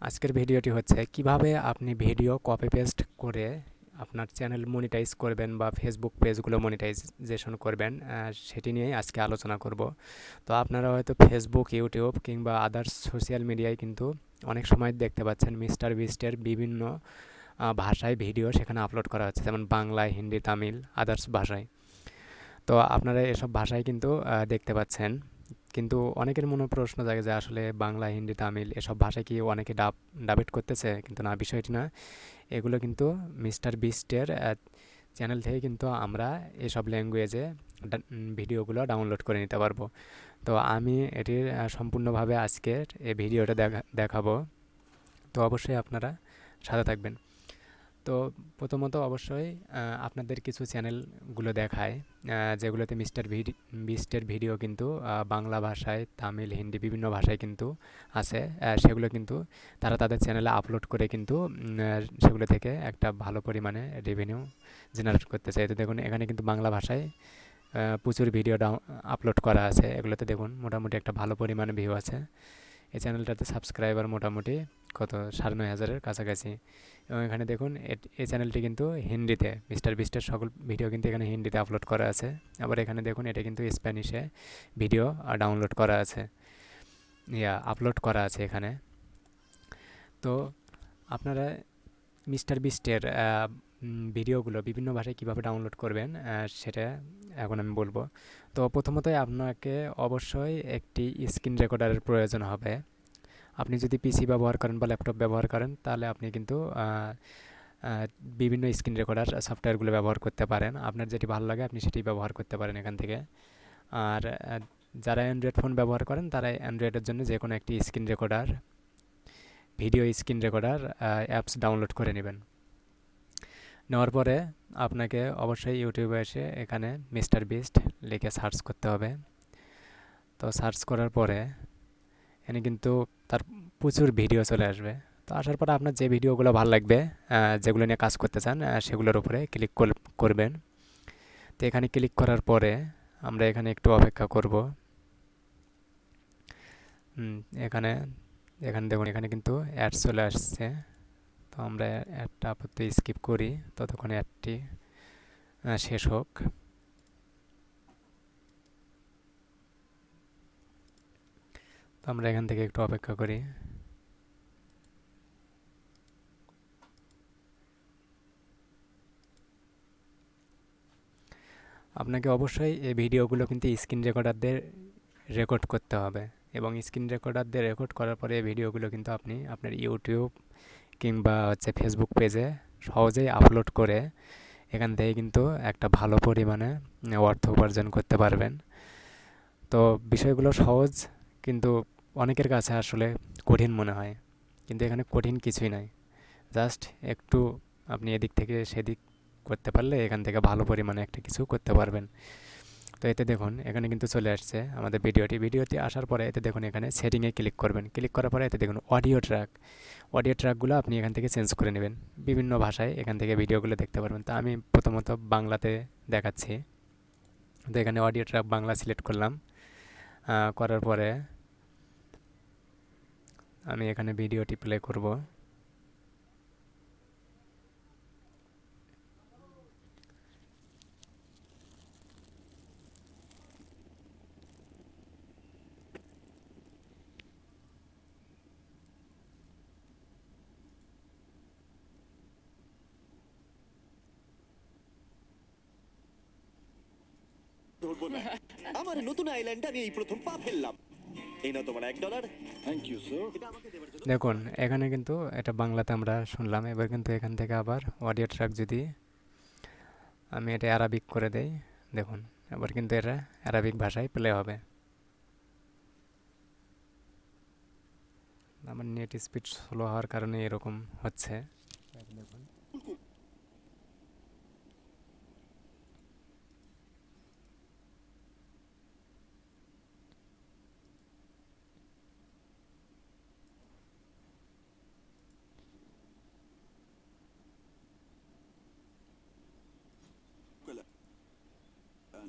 আজকের ভিডিওটি হচ্ছে কিভাবে আপনি ভিডিও কপি পেস্ট করে আপনার চ্যানেল মনিটাইজ করবেন বা ফেসবুক পেজগুলো মনিটাইজেশন করবেন, সেটি নিয়েই আজকে আলোচনা করব। তো আপনারা হয়তো ফেসবুক, ইউটিউব কিংবা আদার্স সোশ্যাল মিডিয়ায় কিন্তু অনেক সময় দেখতে পাচ্ছেন মিস্টার বিস্টের বিভিন্ন ভাষায় ভিডিও সেখানে আপলোড করা হচ্ছে, যেমন বাংলা, হিন্দি, তামিল, আদার্স ভাষায়। তো আপনারা এসব ভাষায় কিন্তু দেখতে পাচ্ছেন, কিন্তু অনেকের মনে প্রশ্ন জাগে যে আসলে বাংলা, হিন্দি, তামিল এসব ভাষায় কি অনেকে ডাবেট করতেছে, কিন্তু না, বিষয়টি না। এগুলো কিন্তু মিস্টার বিস্টের চ্যানেল থেকে কিন্তু আমরা এসব ল্যাঙ্গুয়েজে ভিডিওগুলো ডাউনলোড করে নিতে পারবো। তো আমি এটির সম্পূর্ণভাবে আজকের এই ভিডিওটা দেখাবো। তো অবশ্যই আপনারা সাথে থাকবেন। তো প্রথমত অবশ্যই আপনাদের কিছু চ্যানেলগুলো দেখায় যেগুলোতে বিস্টের ভিডিও কিন্তু বাংলা ভাষায়, তামিল, হিন্দি বিভিন্ন ভাষায় কিন্তু আছে। সেগুলো কিন্তু তারা তাদের চ্যানেলে আপলোড করে কিন্তু সেগুলো থেকে একটা ভালো পরিমাণে রেভিনিউ জেনারেট করতে চায়। তো দেখুন, এখানে কিন্তু বাংলা ভাষায় প্রচুর ভিডিও আপলোড করা আছে। এগুলোতে দেখুন মোটামুটি একটা ভালো পরিমাণে ভিউ আছে। এই চ্যানেলটাতে সাবস্ক্রাইবার মোটামুটি কত 9,500-এর কাছাকাছি। এবং এখানে দেখুন এই চ্যানেলটি কিন্তু হিন্দিতে, মিস্টার বিস্টের সকল ভিডিও কিন্তু এখানে হিন্দিতে আপলোড করা আছে। আবার এখানে দেখুন এটা কিন্তু স্প্যানিশে ভিডিও ডাউনলোড করা আছে, আপলোড করা আছে এখানে। তো আপনারা মিস্টার বিস্টের ভিডিওগুলো বিভিন্ন ভাষায় কীভাবে ডাউনলোড করবেন সেটা এখন আমি বলবো। তো প্রথমতই আপনাকে অবশ্যই একটি স্ক্রিন রেকর্ডারের প্রয়োজন হবে। আপনি যদি পিসি ব্যবহার করেন বা ল্যাপটপ ব্যবহার করেন, তাহলে আপনি কিন্তু বিভিন্ন স্ক্রিন রেকর্ডার সফটওয়্যারগুলো ব্যবহার করতে পারেন। আপনার যেটি ভালো লাগে আপনি সেটি ব্যবহার করতে পারেন এখান থেকে। আর যারা অ্যান্ড্রয়েড ফোন ব্যবহার করেন তারা অ্যান্ড্রয়েডের জন্য যে কোনো একটি screen recorder, video screen recorder apps download করে নেবেন। নেওয়ার পরে আপনাকে অবশ্যই ইউটিউবে এসে এখানে মিস্টার বিস্ট লিখে সার্চ করতে হবে। তো সার্চ করার পরে এখানে কিন্তু তার প্রচুর ভিডিও চলে আসবে। তো আসার পরে আপনার যে ভিডিওগুলো ভালো লাগবে, যেগুলো নিয়ে কাজ করতে চান, সেগুলোর উপরে ক্লিক করবেন। তো এখানে ক্লিক করার পরে আমরা এখানে একটু অপেক্ষা করব। এখানে এখানে দেখুন, এখানে কিন্তু অ্যাড চলে আসছে। তো আমরা অ্যাডটা আপাতত স্কিপ করি, ততক্ষণ অ্যাডটি শেষ হোক। তো আমরা এখান থেকে একটু অপেক্ষা করি। আপনাকে অবশ্যই এই ভিডিওগুলো কিন্তু স্ক্রিন রেকর্ডারদের রেকর্ড করতে হবে, এবং স্ক্রিন রেকর্ডারদের রেকর্ড করার পরে এই ভিডিওগুলো কিন্তু আপনি আপনার ইউটিউব কিংবা হচ্ছে ফেসবুক পেজে সহজেই আপলোড করে এখান থেকে কিন্তু একটা ভালো পরিমাণে অর্থ উপার্জন করতে পারবেন। তো বিষয়গুলো সহজ, কিন্তু অনেকের কাছে আসলে কঠিন মনে হয়, কিন্তু এখানে কঠিন কিছুই নয়। জাস্ট একটু আপনি এদিক থেকে সেদিক করতে পারলে এখান থেকে ভালো পরিমাণে একটা কিছু করতে পারবেন। তো এতে দেখুন এখানে কিন্তু চলে আসছে আমাদের ভিডিওটি আসার পরে এতে দেখুন এখানে সেটিংয়ে ক্লিক করবেন। ক্লিক করার পরে এতে দেখুন অডিও ট্র্যাকগুলো আপনি এখান থেকে চেঞ্জ করে নেবেন। বিভিন্ন ভাষায় এখান থেকে ভিডিওগুলো দেখতে পারবেন। তো আমি প্রথমত বাংলাতে দেখাচ্ছি। তো এখানে অডিও ট্র্যাক বাংলা সিলেক্ট করলাম। করার পরে আমি এখানে ভিডিওটি প্লে করব। ধরবো না। আমার নতুন আইল্যান্ডে আমি এই প্রথম পা ফেললাম। এই নাও তোমার $1। Thank you sir. এটা আমাকে দেওয়ার জন্য দেখুন এখানে কিন্তু এটা বাংলাতে আমরা শুনলাম। এবার কিন্তু এখান থেকে আবার অডিও ট্র্যাক যদি আমি এটা অ্যারাবিক করে দেই, দেখুন এবার কিন্তু এটা অ্যারাবিক ভাষায় প্লে হবে। আমার নেট স্পিড স্লো হওয়ার কারণে এরকম হচ্ছে, দেখুন।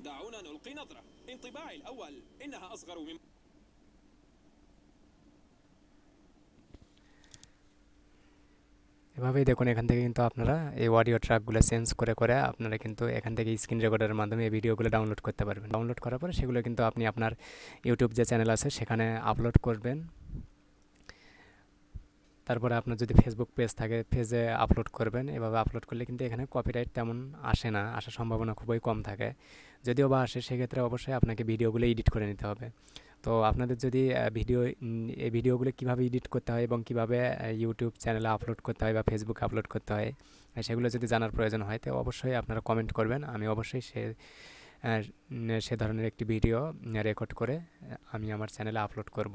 دعونا نلقي نظرة. انطباعي الأول إنها أصغر من এভাবেই দেখুন এখান থেকে কিন্তু আপনারা এই অডিও ট্র্যাকগুলো চেঞ্জ করে করে আপনারা কিন্তু এখান থেকে স্ক্রিন রেকর্ডারের মাধ্যমে এই ভিডিওগুলো ডাউনলোড করতে পারবেন। ডাউনলোড করার পরে সেগুলো কিন্তু আপনি আপনার ইউটিউব যে চ্যানেল আছে সেখানে আপলোড করবেন। তারপরে আপনার যদি ফেসবুক পেজ থাকে পেজে আপলোড করবেন। এভাবে আপলোড করলে কিন্তু এখানে কপিরাইট তেমন আসে না, আসার সম্ভাবনা খুবই কম থাকে। যদিও বা আসে সেক্ষেত্রে অবশ্যই আপনাকে ভিডিওগুলো এডিট করে নিতে হবে। তো আপনাদের যদি এই ভিডিওগুলো কীভাবে এডিট করতে হয় এবং কীভাবে ইউটিউব চ্যানেলে আপলোড করতে হয় বা ফেসবুকে আপলোড করতে হয় সেগুলো যদি জানার প্রয়োজন হয় তো অবশ্যই আপনারা কমেন্ট করবেন। আমি অবশ্যই সে ধরনের একটি ভিডিও রেকর্ড করে আমি আমার চ্যানেলে আপলোড করব।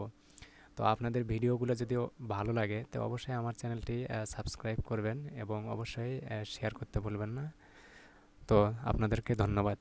তো আপনাদের ভিডিওগুলো যদি ভালো লাগে তো অবশ্যই আমার চ্যানেলটি সাবস্ক্রাইব করবেন এবং অবশ্যই শেয়ার করতে ভুলবেন না। তো আপনাদেরকে ধন্যবাদ।